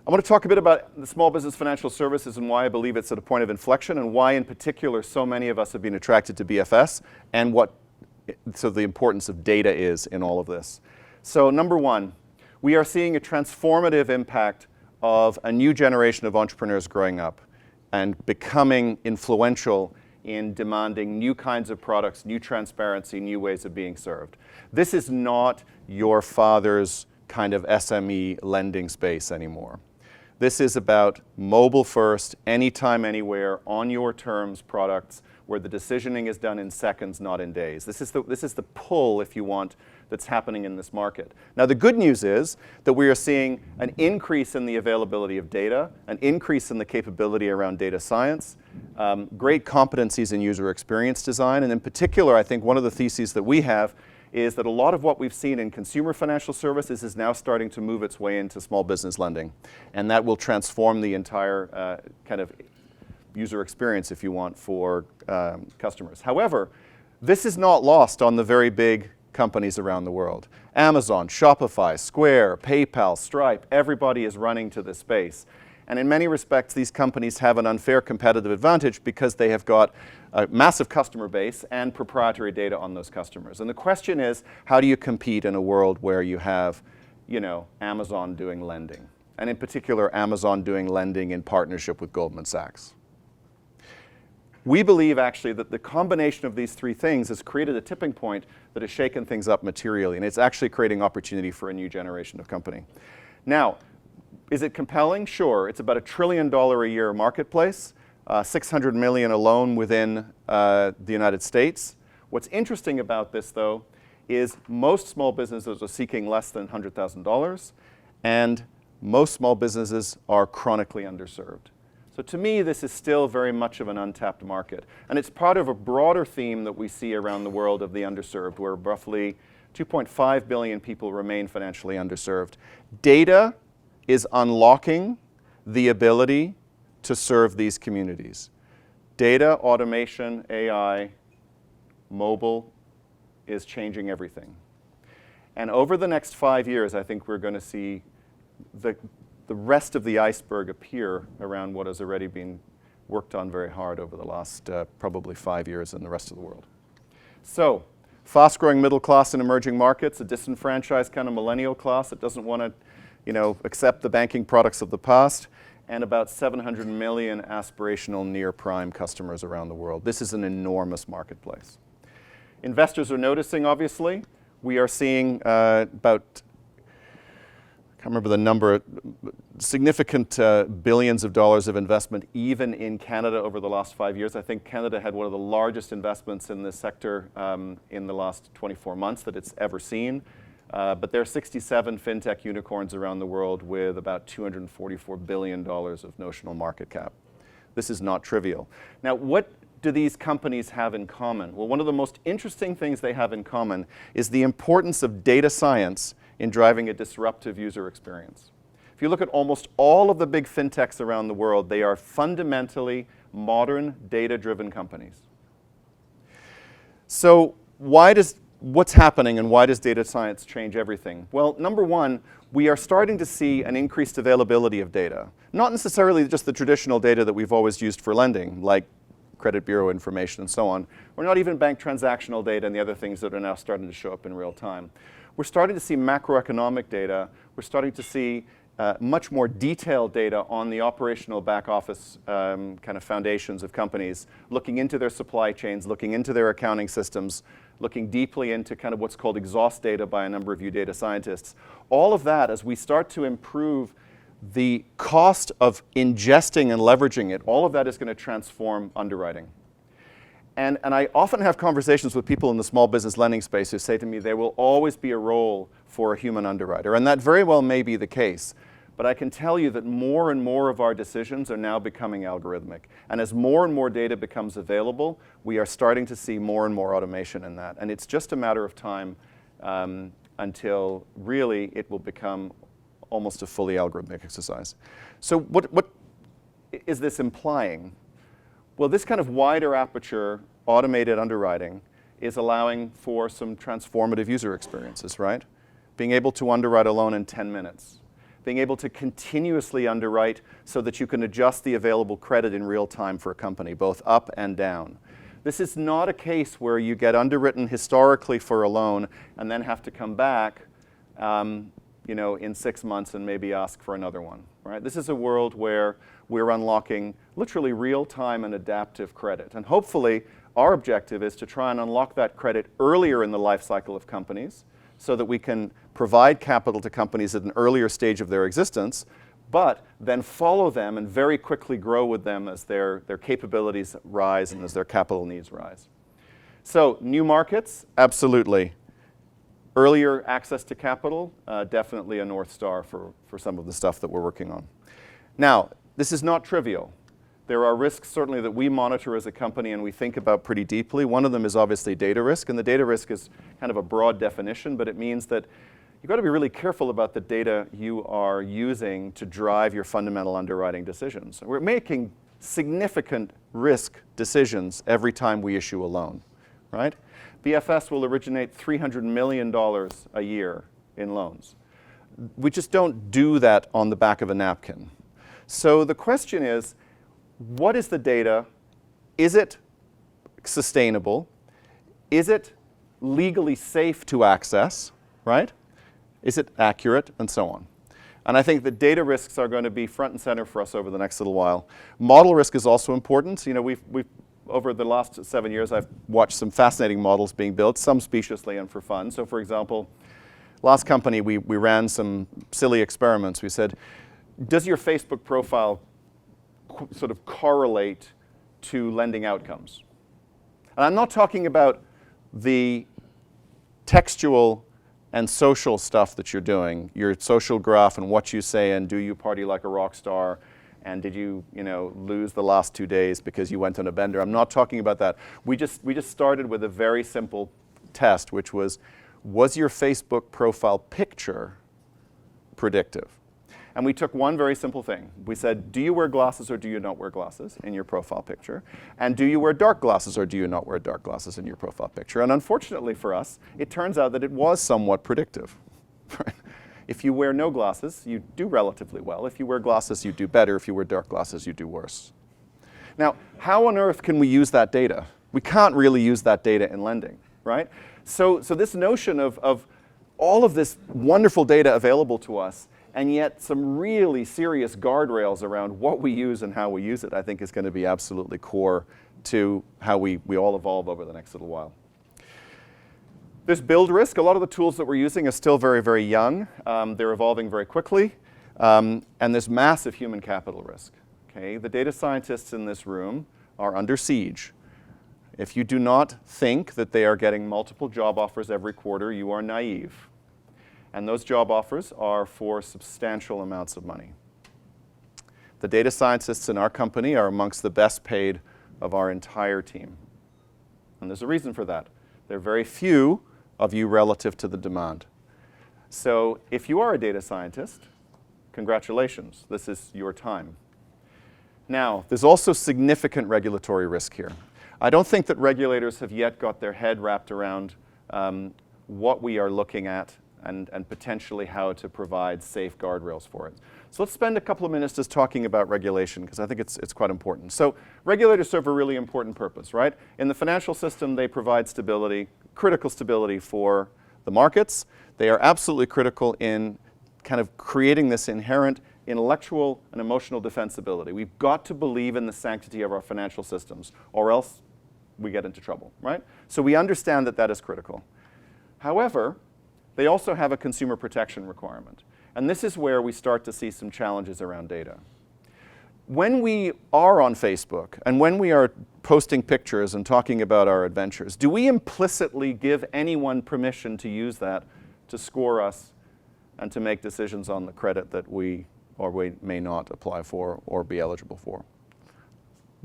I want to talk a bit about the small business financial services and why I believe it's at a point of inflection and why in particular so many of us have been attracted to BFS and what the importance of data is in all of this. So number one, we are seeing a transformative impact of a new generation of entrepreneurs growing up and becoming influential in demanding new kinds of products, new transparency, new ways of being served. This is not your father's kind of SME lending space anymore. This is about mobile first, anytime, anywhere, on your terms products where the decisioning is done in seconds, not in days. This is the pull, if you want, that's happening in this market. Now the good news is that we are seeing an increase in the availability of data, an increase in the capability around data science, great competencies in user experience design, and in particular I think one of the theses that we have is that a lot of what we've seen in consumer financial services is now starting to move its way into small business lending. And that will transform the entire kind of user experience, if you want, for customers. However, this is not lost on the very big companies around the world. Amazon, Shopify, Square, PayPal, Stripe, everybody is running to this space. And in many respects, these companies have an unfair competitive advantage because they have got a massive customer base and proprietary data on those customers. And the question is, how do you compete in a world where you have, Amazon doing lending? And in particular, Amazon doing lending in partnership with Goldman Sachs. We believe actually that the combination of these three things has created a tipping point that has shaken things up materially, and it's actually creating opportunity for a new generation of company. Now, is it compelling? Sure. It's about $1 trillion a year marketplace, 600 million alone within the United States. What's interesting about this, though, is most small businesses are seeking less than $100,000, and most small businesses are chronically underserved. So to me, this is still very much of an untapped market. And it's part of a broader theme that we see around the world of the underserved, where roughly 2.5 billion people remain financially underserved. Data is unlocking the ability to serve these communities. Data, automation, AI, mobile is changing everything. And over the next 5 years, I think we're going to see the rest of the iceberg appear around what has already been worked on very hard over the last probably 5 years in the rest of the world. So, fast-growing middle class in emerging markets, a disenfranchised kind of millennial class that doesn't want to accept the banking products of the past, and about 700 million aspirational near-prime customers around the world. This is an enormous marketplace. Investors are noticing, obviously. We are seeing about, I can't remember the number, significant billions of dollars of investment even in Canada over the last 5 years. I think Canada had one of the largest investments in this sector in the last 24 months that it's ever seen. But there are 67 fintech unicorns around the world with about $244 billion of notional market cap. This is not trivial. Now, what do these companies have in common? Well, one of the most interesting things they have in common is the importance of data science in driving a disruptive user experience. If you look at almost all of the big fintechs around the world, they are fundamentally modern, data-driven companies. So what's happening and why does data science change everything? Well, number one, we are starting to see an increased availability of data. Not necessarily just the traditional data that we've always used for lending, like credit bureau information and so on. We're not even bank transactional data and the other things that are now starting to show up in real time. We're starting to see macroeconomic data. We're starting to see much more detailed data on the operational back office kind of foundations of companies, looking into their supply chains, looking into their accounting systems, looking deeply into kind of what's called exhaust data by a number of you data scientists. All of that, as we start to improve the cost of ingesting and leveraging it, all of that is going to transform underwriting. And I often have conversations with people in the small business lending space who say to me there will always be a role for a human underwriter. And that very well may be the case. But I can tell you that more and more of our decisions are now becoming algorithmic. And as more and more data becomes available, we are starting to see more and more automation in that. And it's just a matter of time until really it will become almost a fully algorithmic exercise. So what is this implying? Well, this kind of wider aperture automated underwriting is allowing for some transformative user experiences, right? Being able to underwrite a loan in 10 minutes. being able to continuously underwrite so that you can adjust the available credit in real time for a company, both up and down. This is not a case where you get underwritten historically for a loan and then have to come back in 6 months and maybe ask for another one. Right? This is a world where we're unlocking literally real-time and adaptive credit. And hopefully, our objective is to try and unlock that credit earlier in the life cycle of companies so that we can provide capital to companies at an earlier stage of their existence, but then follow them and very quickly grow with them as their capabilities rise and as their capital needs rise. So, new markets, absolutely. Earlier access to capital, definitely a North Star for some of the stuff that we're working on. Now, this is not trivial. There are risks certainly that we monitor as a company and we think about pretty deeply. One of them is obviously data risk, and the data risk is kind of a broad definition, but it means that you've got to be really careful about the data you are using to drive your fundamental underwriting decisions. We're making significant risk decisions every time we issue a loan, right? BFS will originate $300 million a year in loans. We just don't do that on the back of a napkin. So the question is, what is the data? Is it sustainable? Is it legally safe to access, right? Is it accurate, and so on? And I think the data risks are going to be front and center for us over the next little while. Model risk is also important. You know, we've over the last 7 years, I've watched some fascinating models being built, some speciously and for fun. So for example, last company, we ran some silly experiments. We said, does your Facebook profile sort of correlate to lending outcomes? And I'm not talking about the textual and social stuff that you're doing, your social graph and what you say and do you party like a rock star and did you lose the last 2 days because you went on a bender. I'm not talking about that. We just started with a very simple test, which was your Facebook profile picture predictive? And we took one very simple thing. We said, do you wear glasses or do you not wear glasses in your profile picture? And do you wear dark glasses or do you not wear dark glasses in your profile picture? And unfortunately for us, it turns out that it was somewhat predictive. If you wear no glasses, you do relatively well. If you wear glasses, you do better. If you wear dark glasses, you do worse. Now, how on earth can we use that data? We can't really use that data in lending, right? So this notion of all of this wonderful data available to us, and yet some really serious guardrails around what we use and how we use it, I think is going to be absolutely core to how we all evolve over the next little while. There's build risk. A lot of the tools that we're using are still very, very young. They're evolving very quickly. And there's massive human capital risk. Okay? The data scientists in this room are under siege. If you do not think that they are getting multiple job offers every quarter, you are naive. And those job offers are for substantial amounts of money. The data scientists in our company are amongst the best paid of our entire team. And there's a reason for that. There are very few of you relative to the demand. So if you are a data scientist, congratulations, this is your time. Now, there's also significant regulatory risk here. I don't think that regulators have yet got their head wrapped around what we are looking at and potentially how to provide safe guardrails for it. So let's spend a couple of minutes just talking about regulation, because I think it's quite important. So regulators serve a really important purpose, right? In the financial system, they provide stability, critical stability for the markets. They are absolutely critical in kind of creating this inherent intellectual and emotional defensibility. We've got to believe in the sanctity of our financial systems, or else we get into trouble, right? So we understand that that is critical. However, they also have a consumer protection requirement. And this is where we start to see some challenges around data. When we are on Facebook and when we are posting pictures and talking about our adventures, do we implicitly give anyone permission to use that to score us and to make decisions on the credit that we may not apply for or be eligible for?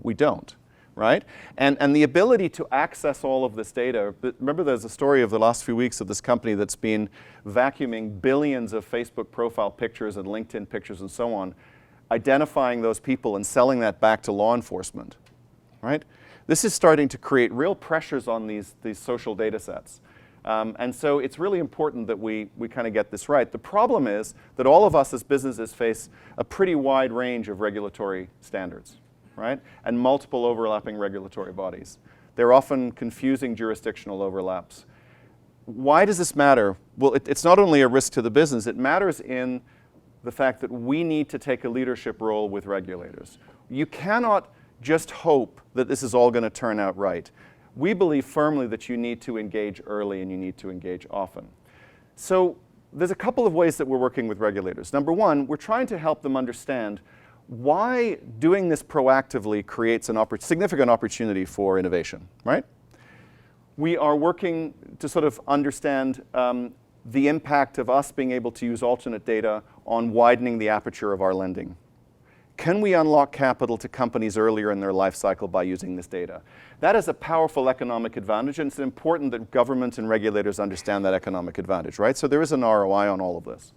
We don't. Right? And the ability to access all of this data, remember there's a story of the last few weeks of this company that's been vacuuming billions of Facebook profile pictures and LinkedIn pictures and so on, identifying those people and selling that back to law enforcement, right? This is starting to create real pressures on these social data sets. And so it's really important that we kind of get this right. The problem is that all of us as businesses face a pretty wide range of regulatory standards, right? And multiple overlapping regulatory bodies. They're often confusing jurisdictional overlaps. Why does this matter? Well, it's not only a risk to the business, it matters in the fact that we need to take a leadership role with regulators. You cannot just hope that this is all going to turn out right. We believe firmly that you need to engage early and you need to engage often. So there's a couple of ways that we're working with regulators. Number one, we're trying to help them understand why doing this proactively creates a significant opportunity for innovation, right? We are working to sort of understand the impact of us being able to use alternate data on widening the aperture of our lending. Can we unlock capital to companies earlier in their life cycle by using this data? That is a powerful economic advantage, and it's important that government and regulators understand that economic advantage, right? So there is an ROI on all of this.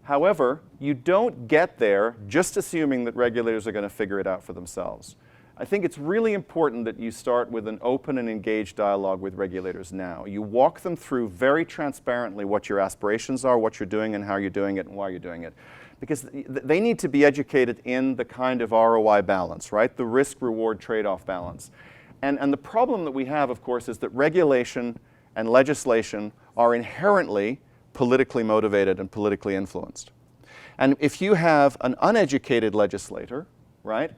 However, you don't get there just assuming that regulators are going to figure it out for themselves. I think it's really important that you start with an open and engaged dialogue with regulators now. You walk them through very transparently what your aspirations are, what you're doing and how you're doing it and why you're doing it. Because they need to be educated in the kind of ROI balance, right? The risk-reward trade-off balance. And the problem that we have, of course, is that regulation and legislation are inherently politically motivated and politically influenced. And if you have an uneducated legislator, right,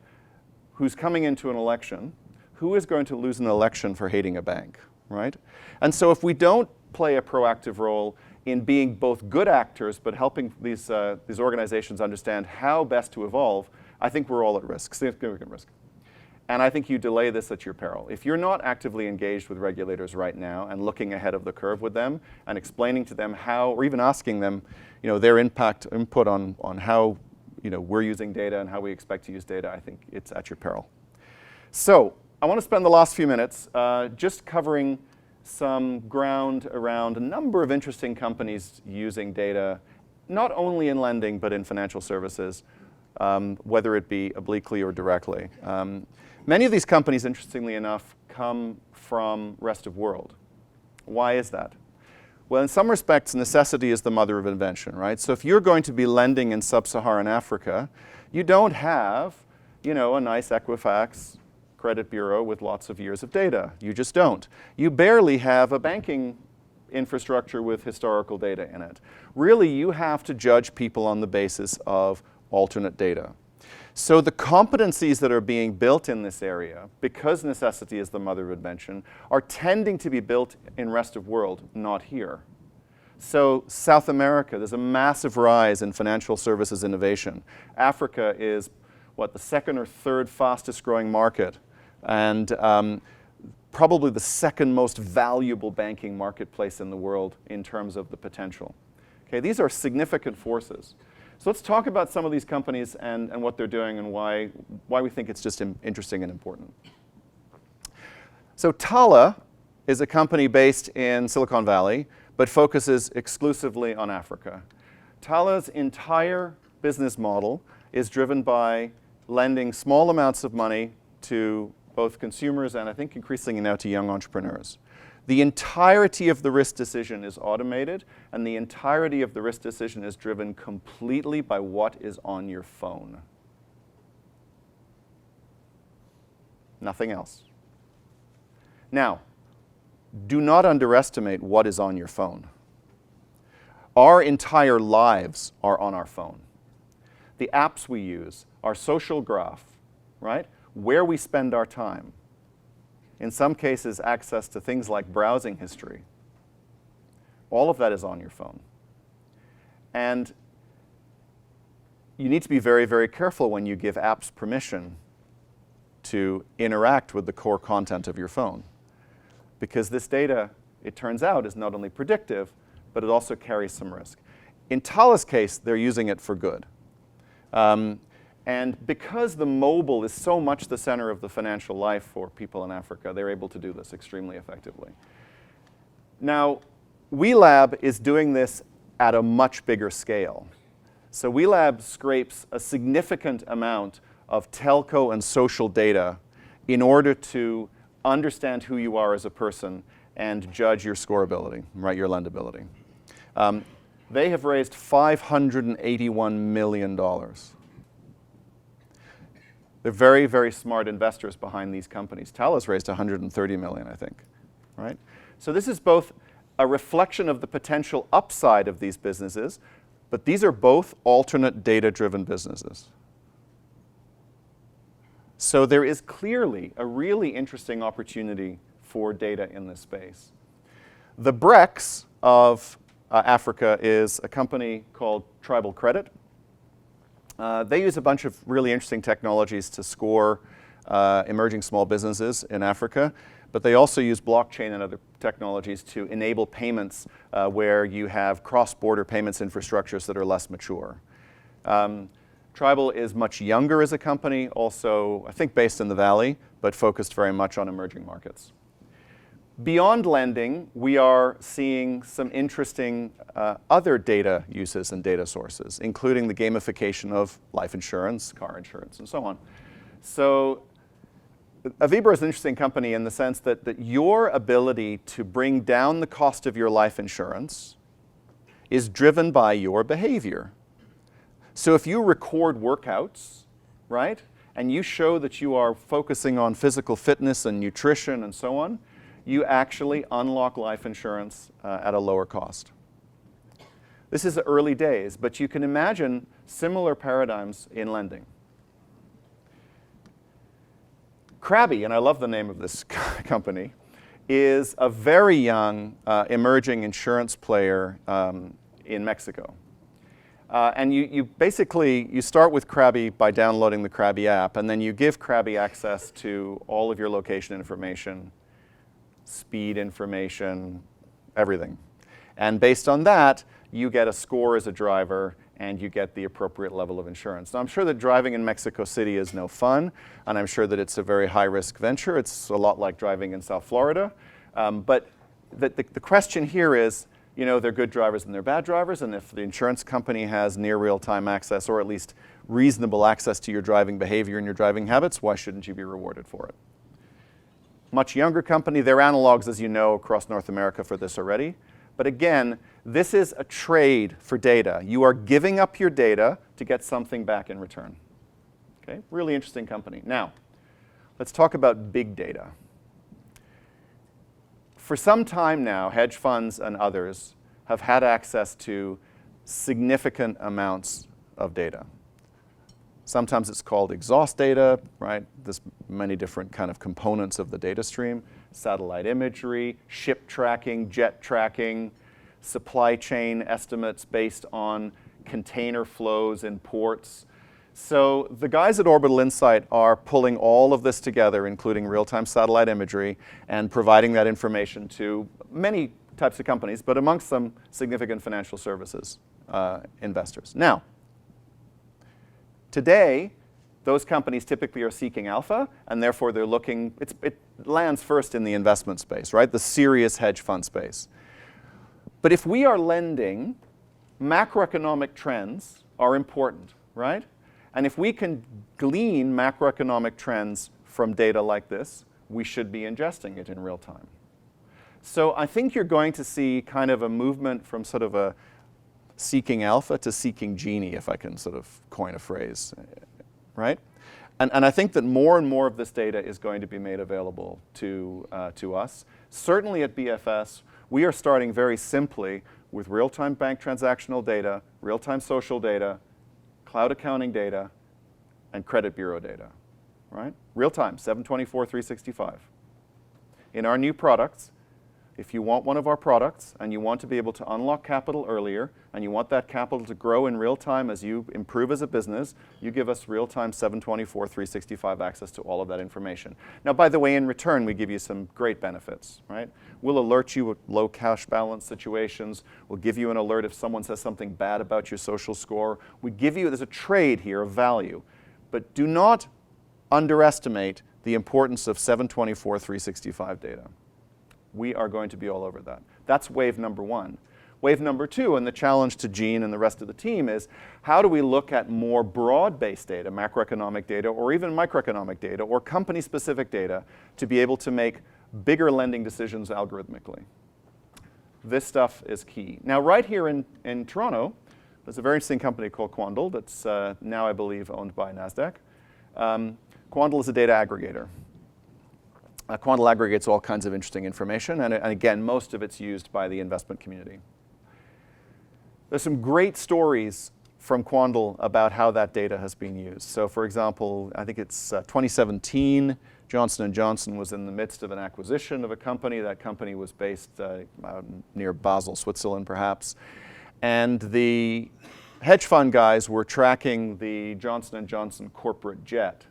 who's coming into an election, who is going to lose an election for hating a bank, right? And so if we don't play a proactive role in being both good actors but helping these organizations understand how best to evolve, I think we're all at risk, significant risk. And I think you delay this at your peril. If you're not actively engaged with regulators right now and looking ahead of the curve with them and explaining to them how, or even asking them, their input on how we're using data and how we expect to use data, I think it's at your peril. So I want to spend the last few minutes just covering some ground around a number of interesting companies using data, not only in lending, but in financial services, whether it be obliquely or directly. Many of these companies, interestingly enough, come from rest of world. Why is that? Well, in some respects, necessity is the mother of invention, right? So if you're going to be lending in sub-Saharan Africa, you don't have, a nice Equifax credit bureau with lots of years of data. You just don't. You barely have a banking infrastructure with historical data in it. Really, you have to judge people on the basis of alternate data. So the competencies that are being built in this area, because necessity is the mother of invention, are tending to be built in rest of world, not here. So South America, there's a massive rise in financial services innovation. Africa is, the second or third fastest growing market, and probably the second most valuable banking marketplace in the world in terms of the potential. Okay, these are significant forces. So let's talk about some of these companies and what they're doing and why we think it's just interesting and important. So Tala is a company based in Silicon Valley, but focuses exclusively on Africa. Tala's entire business model is driven by lending small amounts of money to both consumers and I think increasingly now to young entrepreneurs. The entirety of the risk decision is automated, and the entirety of the risk decision is driven completely by what is on your phone. Nothing else. Now, do not underestimate what is on your phone. Our entire lives are on our phone. The apps we use, our social graph, right? Where we spend our time. In some cases, access to things like browsing history. All of that is on your phone. And you need to be very, very careful when you give apps permission to interact with the core content of your phone. Because this data, it turns out, is not only predictive, but it also carries some risk. In Tala's case, they're using it for good. And because the mobile is so much the center of the financial life for people in Africa, they're able to do this extremely effectively. Now, WeLab is doing this at a much bigger scale. So WeLab scrapes a significant amount of telco and social data in order to understand who you are as a person and judge your scoreability, right, your lendability. They have raised $581 million. They're very, very smart investors behind these companies. Talla's raised $130 million, I think, right? So this is both a reflection of the potential upside of these businesses, but these are both alternate data-driven businesses. So there is clearly a really interesting opportunity for data in this space. The Brex of Africa is a company called Tribal Credit. They use a bunch of really interesting technologies to score emerging small businesses in Africa, but they also use blockchain and other technologies to enable payments where you have cross-border payments infrastructures that are less mature. Tribal is much younger as a company, also I think based in the Valley, but focused very much on emerging markets. Beyond lending, we are seeing some interesting other data uses and data sources, including the gamification of life insurance, car insurance, and so on. So Aviva is an interesting company in the sense that your ability to bring down the cost of your life insurance is driven by your behavior. So if you record workouts, right, and you show that you are focusing on physical fitness and nutrition and so on, you actually unlock life insurance at a lower cost. This is early days, but you can imagine similar paradigms in lending. Krabi, and I love the name of this company, is a very young emerging insurance player in Mexico. And you basically, you start with Krabi by downloading the Krabi app, and then you give Krabi access to all of your location information, speed information, everything. And based on that, you get a score as a driver and you get the appropriate level of insurance. Now, I'm sure that driving in Mexico City is no fun, and I'm sure that it's a very high-risk venture. It's a lot like driving in South Florida. But the question here is, you know, they're good drivers and they're bad drivers, and if the insurance company has near real-time access, or at least reasonable access to your driving behavior and your driving habits, why shouldn't you be rewarded for it? Much younger company. There are analogs, as you know, across North America for this already. But again, this is a trade for data. You are giving up your data to get something back in return. Okay, really interesting company. Now, let's talk about big data. For some time now, hedge funds and others have had access to significant amounts of data. Sometimes it's called exhaust data, right? There's many different kind of components of the data stream. Satellite imagery, ship tracking, jet tracking, supply chain estimates based on container flows in ports. So the guys at Orbital Insight are pulling all of this together, including real-time satellite imagery, and providing that information to many types of companies, but amongst them, significant financial services investors. Now, today, those companies typically are seeking alpha, and therefore they're looking, it lands first in the investment space, right? The serious hedge fund space. But if we are lending, macroeconomic trends are important, right? And if we can glean macroeconomic trends from data like this, we should be ingesting it in real time. So I think you're going to see kind of a movement from sort of a seeking alpha to seeking genie, if I can sort of coin a phrase, right? And I think that more and more of this data is going to be made available to us. Certainly at BFS, we are starting very simply with real-time bank transactional data, real-time social data, cloud accounting data, and credit bureau data, right? Real-time, 7/24, 365. In our new products, if you want one of our products and you want to be able to unlock capital earlier and you want that capital to grow in real time as you improve as a business, you give us real-time 7/24, 365 access to all of that information. Now, by the way, in return, we give you some great benefits, right? We'll alert you with low cash balance situations. We'll give you an alert if someone says something bad about your social score. We give you, there's a trade here of value. But do not underestimate the importance of 7/24, 365 data. We are going to be all over that. That's wave number one. Wave number two, and the challenge to Gene and the rest of the team, is how do we look at more broad-based data, macroeconomic data, or even microeconomic data, or company-specific data, to be able to make bigger lending decisions algorithmically. This stuff is key. Now, right here in Toronto, there's a very interesting company called Quandl that's now, I believe, owned by NASDAQ. Quandl is a data aggregator. Quandl aggregates all kinds of interesting information, and again, most of it's used by the investment community. There's some great stories from Quandl about how that data has been used. So, for example, I think it's 2017, Johnson & Johnson was in the midst of an acquisition of a company. That company was based near Basel, Switzerland, perhaps. And the hedge fund guys were tracking the Johnson & Johnson corporate jet.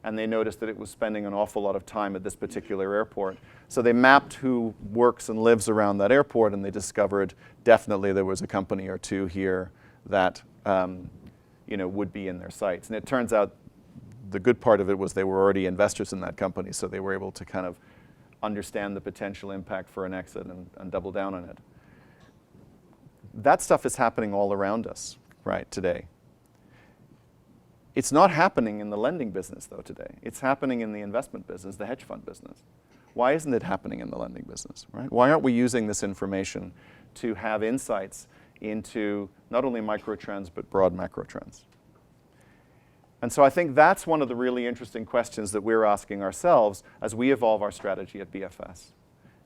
And they noticed that it was spending an awful lot of time at this particular airport. So they mapped who works and lives around that airport, and they discovered definitely there was a company or two here that would be in their sights. And it turns out the good part of it was they were already investors in that company, so they were able to kind of understand the potential impact for an exit and double down on it. That stuff is happening all around us, right, today. It's not happening in the lending business, though, today. It's happening in the investment business, the hedge fund business. Why isn't it happening in the lending business, right? Why aren't we using this information to have insights into not only micro trends, but broad macro trends? And so I think that's one of the really interesting questions that we're asking ourselves as we evolve our strategy at BFS.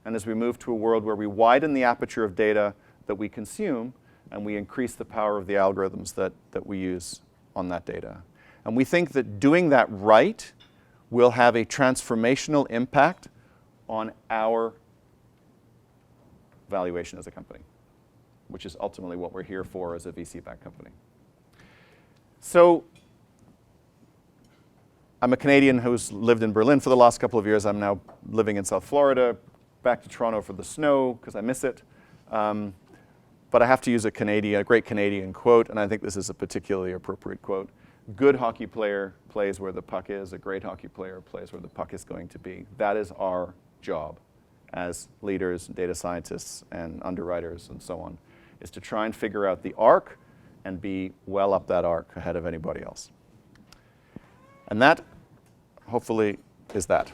And as we move to a world where we widen the aperture of data that we consume and we increase the power of the algorithms that we use on that data. And we think that doing that right will have a transformational impact on our valuation as a company, which is ultimately what we're here for as a VC-backed company. So I'm a Canadian who's lived in Berlin for the last couple of years. I'm now living in South Florida, back to Toronto for the snow because I miss it. But I have to use a great Canadian quote, and I think this is a particularly appropriate quote. Good hockey player plays where the puck is. A great hockey player plays where the puck is going to be. That is our job as leaders, data scientists, and underwriters, and so on, is to try and figure out the arc and be well up that arc ahead of anybody else. And that, hopefully, is that.